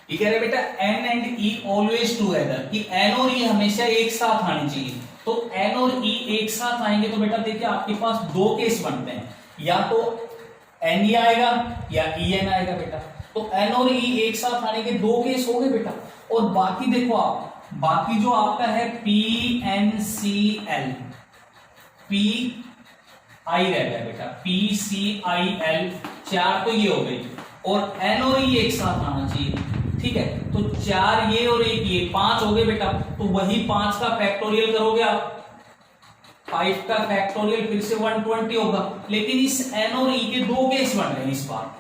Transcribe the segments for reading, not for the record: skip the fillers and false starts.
ये कह रहे बेटा N and E always together, कि एन और ई हमेशा एक साथ आनी चाहिए। तो एन और ई एक साथ आएंगे तो बेटा देखिए आपके पास दो केस बनते हैं, या तो एन ई आएगा या ई एन आएगा बेटा। तो एन और ई एक साथ आने के दो केस हो गए बेटा। और बाकी देखो आप, बाकी जो आपका है P N C L, P I रह गया बेटा, पी सी आई एल, चार तो ये हो गई, और एन और ई एक साथ आना चाहिए, ठीक है। तो चार ये और एक ये, पांच हो गए बेटा। तो वही पांच का फैक्टोरियल करोगे आप, 5 का फैक्टोरियल फिर से 120 होगा। लेकिन इस एन और ई के दो केस बन रहे हैं इस बार,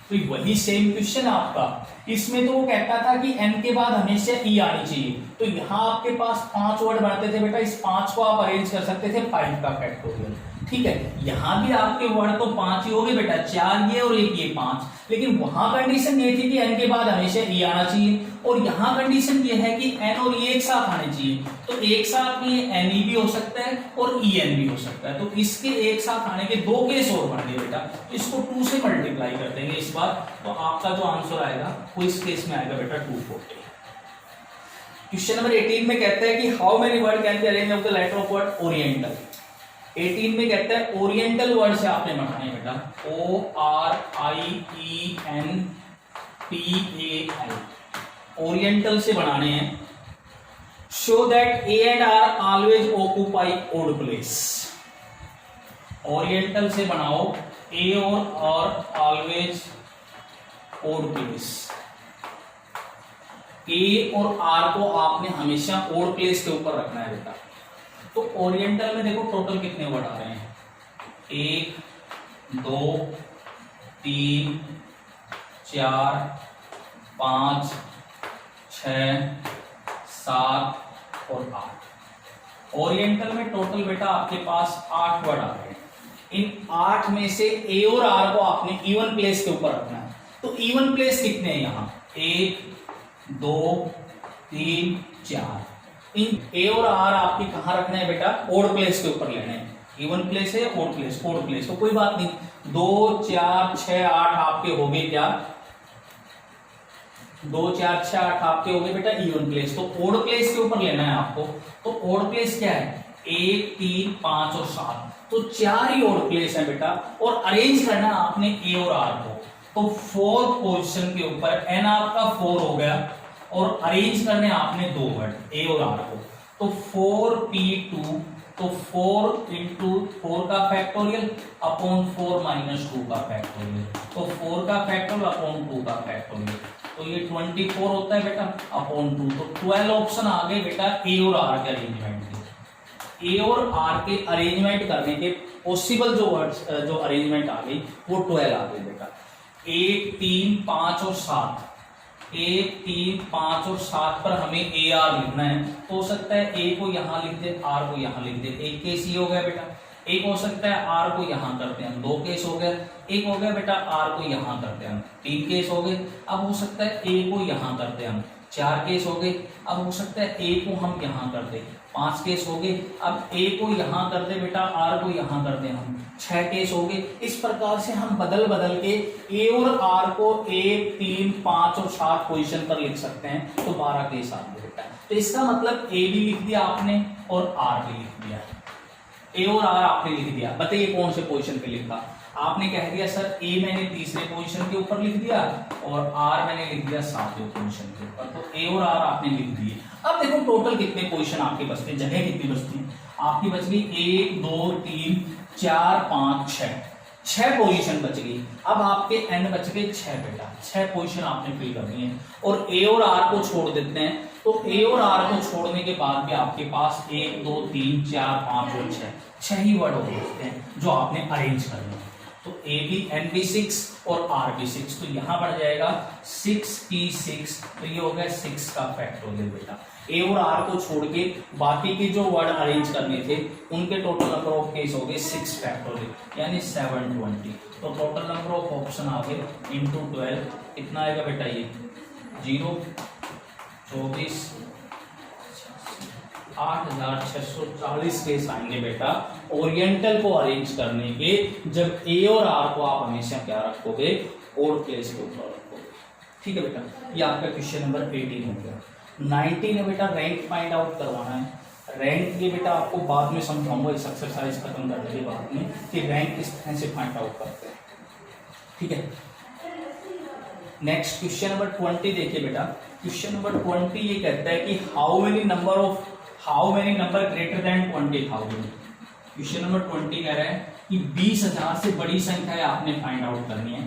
तो वही सेम क्वेश्चन है आपका। इसमें तो वो कहता था कि एन के बाद हमेशा ई आनी चाहिए, तो यहां आपके पास 5 वर्ड बनते थे बेटा, इस 5 को आप अरेंज कर सकते थे 5 का फैक्टोरियल, ठीक है। यहां भी आपके वर्ड तो 5 ही हो गए बेटा, 4 ये और एक ये 5। लेकिन वहां कंडीशन ये थी कि एन के बाद हमेशा ई आना चाहिए, और यहां कंडीशन ये है कि एन और ई एक साथ आने चाहिए। तो एक साथ में एन ई भी हो सकता है और ई एन भी हो सकता है। तो इसके एक साथ आने के दो केस और बन गए बेटा, इसको 2 से मल्टीप्लाई कर देंगे इस बार, तो आपका जो आंसर आएगा वो इस केस में आएगा बेटा 240। क्वेश्चन नंबर 18 में कहता है कि how many word can be arrange of the letter of word oriental. 18 में कहता है ओरिएंटल वर्ड से आपने बनाने हैं बेटा, O R I E N T A L, oriental से बनाने हैं। So that A and R always occupy odd place. Oriental से बनाओ ए और R always odd place. A और आर को आपने हमेशा ओड प्लेस के ऊपर रखना है बेटा। तो ओरिएंटल में देखो टोटल कितने वर्ड आ रहे हैं, 1 2 3 4 5 6 7 और 8। ओरिएंटल में टोटल बेटा आपके पास 8 वर्ड आ रहे हैं। इन 8 में से ए और आर को आपने इवन प्लेस के ऊपर रखना है। तो इवन प्लेस कितने हैं यहाँ, 1 2 3 4। इन ए और आर आपके कहां रखना है बेटा, ओड प्लेस के ऊपर लेने हैं। इवन प्लेस है या ओड प्लेस, ओड प्लेस, तो कोई बात नहीं। 2 4 6 8 आपके हो गए क्या, 2 4 6 8 आपके हो गए बेटा इवन प्लेस। तो ओड प्लेस के ऊपर लेना है आपको। तो ओड प्लेस क्या है, 1 3 5 और 7, तो 4 ही ओड प्लेस है बेटा। और अरेंज करना है आपने ए और आर को। तो 4th पोजीशन के ऊपर एन आपका 4 हो गया, और अरेंज करने आपने 2 वर्ड ए और आर को। तो 4p2, तो 4 इंटू 4 का फैक्टोरियल अपॉन 4 माइनस 2 का फैक्टोरियल, तो 4 का फैक्टोरियल अपॉन 2 का फैक्टोरियल, तो ये 24 होता है बेटा अपॉन 2। तो 12 ऑप्शन आ गए बेटा ए और आर के अरेंजमेंट के। ए और आर के अरेंजमेंट करने के पॉसिबल जो वर्ड्स जो अरेंजमेंट आ गई वो 12 आ गए बेटा। 1 3 5 और 7, 1 3 5 और 7 पर हमें ए आर लिखना है। तो हो सकता है ए को यहां लिख दे, आर को यहां लिख दे। एक केस ये हो गया बेटा। एक हो सकता है आर को यहां करते हैं हम, 2 केस हो गए। एक हो गया बेटा आर को यहां करते हैं हम, 3 केस हो गए। अब हो सकता है ए को यहां करते हैं हम, 4 केस हो गए। अब हो सकता है ए को हम यहां कर दे, 5 केस हो गए। अब ए को यहां कर दे बेटा, आर को यहां कर दे हम, 6 केस हो गए। इस प्रकार से हम बदल बदल के ए और आर को 1 3 5 और 7 पोजीशन पर लिख सकते हैं। तो 12 केस आ गए बेटा। तो इसका मतलब ए भी लिख दिया आपने और आर भी लिख दिया। ए और आर आपने लिख दिया। बताइए कौन से पोजीशन पे लिखा। आपने कह दिया सर ए मैंने तीसरे पोजीशन के ऊपर लिख दिया और आर मैंने लिख दिया 7वें पोजीशन के ऊपर। तो ए और आर आपने लिख दिए। अब देखो टोटल कितने पोजीशन आपके बचते हैं, जगह कितनी बचती है आपकी। बच गई 1 2 3 4 5 6, 6 पोजीशन बच गई। अब आपके एन बच गए 6 बेटा। 6 पोजीशन आपने फिल करनी है और ए और आर को छोड़ देते हैं। तो ए और आर को छोड़ने के बाद भी आपके पास 1 2 3 4 5 और 6 ही वर्ड हो सकते हैं जो आपने अरेंज करने हैं। तो ए बी एन बी 6 और आर बी 6, तो यहां बढ़ जाएगा 6p6, तो ये हो गया 6 का फैक्टोरियल बेटा। ए और आर को छोड़ के बाकी के जो वर्ड अरेंज करने थे उनके टोटल नंबर ऑफ केस हो गए 6 फैक्टोरियल यानी 720। तो टोटल नंबर ऑफ ऑप्शन आ गए इंटू 12 कितना आएगा बेटा, ये 0 24 8640 केस आएंगे बेटा ओरिएंटल को अरेंज करने के, जब ए और आर को आप हमेशा क्या रखोगे, ओड प्लेस के ऊपर रखोगे। ठीक है बेटा, ये आपका क्वेश्चन नंबर 18 हो गया। 19 है बेटा, रैंक फाइंड आउट करवाना है। रैंक ये बेटा आपको बाद में समझाऊंगा इस एक्सरसाइज खत्म करने के बाद में कि रैंक किस तरह से फाइंड आउट करते हैं। ठीक है, नेक्स्ट क्वेश्चन नंबर 20 देखिए बेटा। क्वेश्चन नंबर 20 ये कहता है कि how many number greater then 20,000। Question number 20 कह रहा है कि 20,000 से बड़ी संख्या आपने फाइंड आउट करनी है।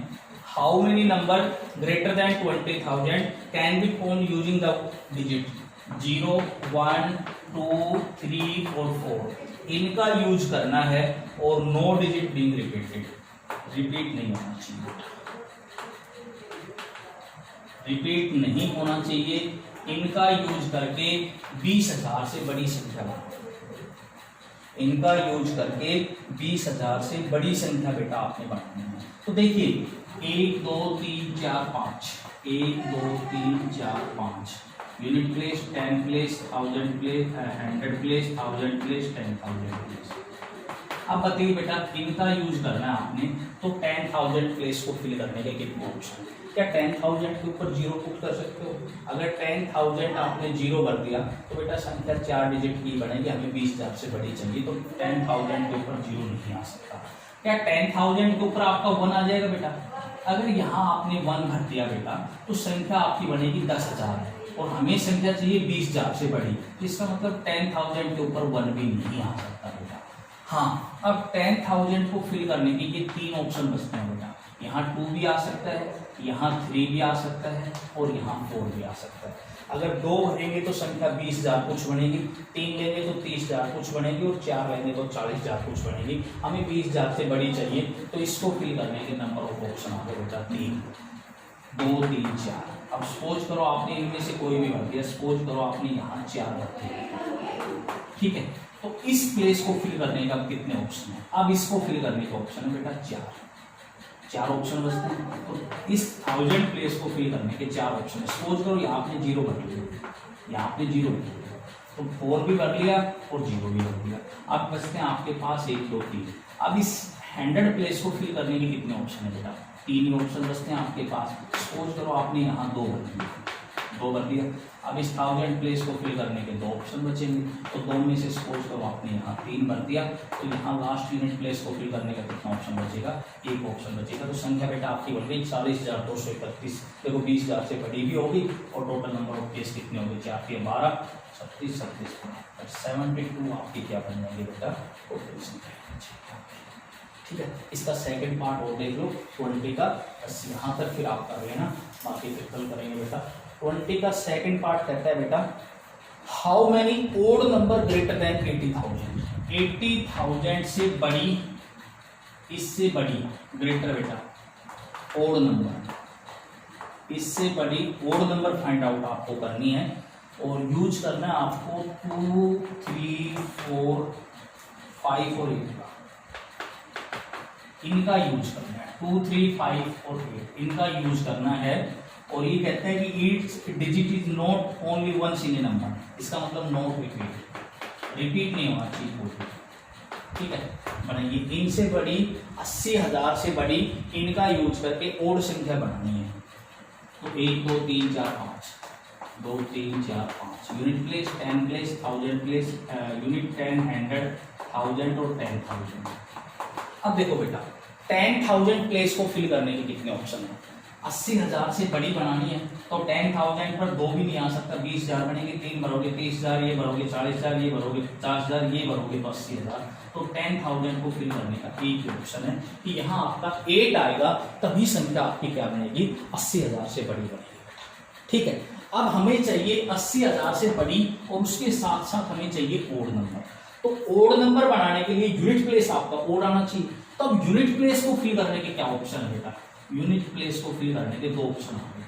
How many number greater then 20,000 can be found using the digit 0, 1, 2, 3, 4। इनका यूज करना है और no digit being repeated, repeat नहीं होना चाहिए, रिपीट नहीं होना चाहिए। इनका यूज करके 20,000 से बड़ी संख्या बनाओ, इनका यूज करके 20,000 से बड़ी संख्या बेटा आपने बनानी है। तो देखिए 1, 2, 3, 4, 5, 1, 2, 3, 4, 5 unit place, 10 place, 1000 place, 100 place, 1000 place, 10,000 place. अब बताइए बेटा इनका यूज करना है आपने, तो 10,000 प्लेस को फिल करने के कितने ऑप्शन? क्या 10,000 के ऊपर 0 पुट कर सकते हो? अगर 10,000 आपने 0 भर दिया तो बेटा संख्या 4 डिजिट की बनेगी, हमें 20,000 से बड़ी चाहिए, तो 10,000 के ऊपर 0 नहीं आ सकता। क्या 10,000 के ऊपर आपका 1 आ जाएगा बेटा? अगर यहाँ आपने 1 भर दिया बेटा तो संख्या आपकी बनेगी 10,000 और हमें संख्या चाहिए 20,000 से बड़ी, इसका मतलब 10,000 के ऊपर 1 भी नहीं आ सकता बेटा। हाँ, अब 10,000 को फिल करने के ये 3 ऑप्शन बचते हैं बेटा। यहाँ 2 भी आ सकता है, यहाँ 3 भी आ सकता है और यहाँ 4 भी आ सकता है। अगर 2 भरेंगे तो संख्या 20,000 कुछ बनेगी, 3 लेंगे तो 30,000 कुछ बनेगी और 4 लेंगे तो 40,000 कुछ बनेगी। हमें 20,000 से बड़ी चाहिए, तो इसको फिल करने के नंबर ऑफ ऑप्शन आ गए बेटा 3, 2, 3, 4। अब सपोज करो आपने इनमें से कोई भी भर दिया, सपोज करो आपने यहाँ 4 भर दिया, ठीक है, तो इस प्लेस को फिल करने का कितने ऑप्शन है? अब इसको फिल करने का ऑप्शन है बेटा 4 ऑप्शन बचते हैं। तो इस 1000 प्लेस को फिल करने के 4 ऑप्शन है। सपोज करो यहाँ आपने 0 भर लिया, यहाँ आपने 0 भर लिया, तो 4 भी भर लिया और 0 भी भर लिया। अब बचते हैं आपके पास 1, 2, 3। अब इस 100 प्लेस को फिल करने के कितने ऑप्शन है बेटा? 3 ही ऑप्शन बचते हैं आपके पास। सपोज करो आपने यहाँ 2 भर लिया, 2 भर दिया। अब इस 1000 प्लेस को फिल करने के 2 ऑप्शन बचेंगे, तो 2 में से सपोज करो आपने यहाँ 3 भर दिया, तो यहाँ लास्ट यूनिट प्लेस को फिल करने का कितना ऑप्शन बचेगा? 1 ऑप्शन बचेगा। तो संख्या बेटा आपकी बढ़ गई 40,231। देखो 20,000 से बड़ी भी होगी और टोटल नंबर ऑफ प्लेस कितने होंगे? 4 के 12, 36, 72 आपकी क्या बन जाएंगे बेटा? टोटल संख्या। ठीक है, इसका सेकंड पार्ट और देख लो 20 का, बस यहाँ तक फिर आप कर लेना, बाकी फिर कल करेंगे बेटा। 20 का सेकंड पार्ट कहता है बेटा how many odd number greater than 80,000। 80,000 से बड़ी, इससे बड़ी ग्रेटर बेटा ओड नंबर, इससे बड़ी ओड नंबर फाइंड आउट आपको करनी है और यूज करना है आपको 2, 3, 4, 5 और 8 का। इनका यूज करना है 2, 3, 5 और 8 इनका यूज करना है। और ये कहते हैं कि each digit is not only once in a number, इसका मतलब नॉट रिपीट नहीं होना चाहिए कोई, ठीक है। बनाइए इनसे बड़ी 80,000 से बड़ी, इनका यूज करके ओड संख्या बनानी है। तो 1, 2, 3, 4, 5, 2, 3, 4, 5 unit place, 10 place, 1000 place, unit 10, 100, 1000 और 10,000। अब देखो बेटा 10,000 प्लेस को फिल करने के कितने ऑप्शन है? 80,000 से बड़ी बनानी है तो 10,000 पर 2 भी नहीं आ सकता, 20,000 बनेंगे, 3 भरोगे 30,000, ये भरोगे 40,000, ये भरोगे 50,000, ये भरोगे तो 80,000। तो 10,000 को फिल करने का एक ही ऑप्शन है कि यहाँ आपका 8 आएगा, तभी संख्या आपकी क्या बनेगी? 80,000 से बड़ी बनेगी, ठीक है। अब हमें चाहिए 80,000 से बड़ी और उसके साथ साथ हमें चाहिए ओड नंबर। तो ओड नंबर बनाने के लिए यूनिट प्लेस आपका ओड आना चाहिए। तो अब यूनिट प्लेस को फिल करने के क्या ऑप्शन है बेटा? यूनिट प्लेस को फिल करने के 2 ऑप्शन आ गए।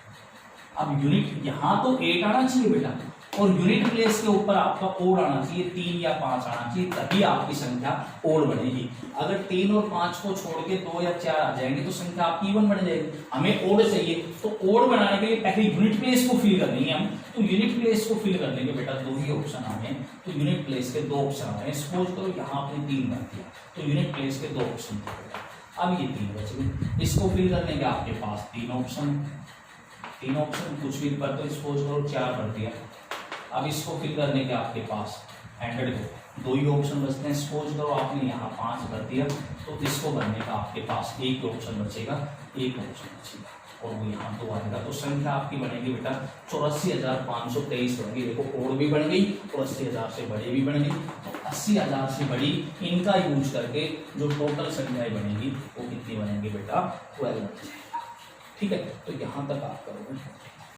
अब यूनिट यहाँ तो 8 आना चाहिए बेटा और यूनिट प्लेस के ऊपर आपका ओड आना चाहिए 3 या 5 आना चाहिए, तभी आपकी संख्या ओड बनेगी। अगर 3 और 5 को छोड़ के 2 या 4 आ जाएंगे तो संख्या आपकी इवन बन जाएगी। हमें ओड चाहिए, तो ओड बनाने के लिए पहले यूनिट प्लेस को फिल करनी है हम। तो यूनिट प्लेस को फिल करने के बेटा 2 ही ऑप्शन आ गए। तो यूनिट प्लेस के 2 ऑप्शन आ गए। सपोज करो यहाँ आपने 3 भर दिया, तो यूनिट प्लेस के 2 ऑप्शन थे बेटा। अब ये 3 बच गए, इसको फिल करने के आपके पास 3 ऑप्शन, तीन ऑप्शन कुछ भी पर, तो सपोज करो 4 भर दिया। अब इसको फिल करने के आपके पास 100 दो ही ऑप्शन बचते हैं। सपोज करो आपने यहाँ 5 भर दिया, तो इसको भरने का आपके पास एक ऑप्शन बचेगा, एक ऑप्शन बचेगा, और वो यहाँ 2 आएगा। तो संख्या आपकी बनेगी बेटा 84,523 बनेगी। देखो कोड भी बन गई और 80,000 से बड़ी भी बन गई। तो 80,000 से बड़ी इनका यूज करके जो टोटल संख्याएं बनेगी वो कितनी बनेगी बेटा 12 बनेगी। ठीक है, तो यहाँ तक आप करोगे।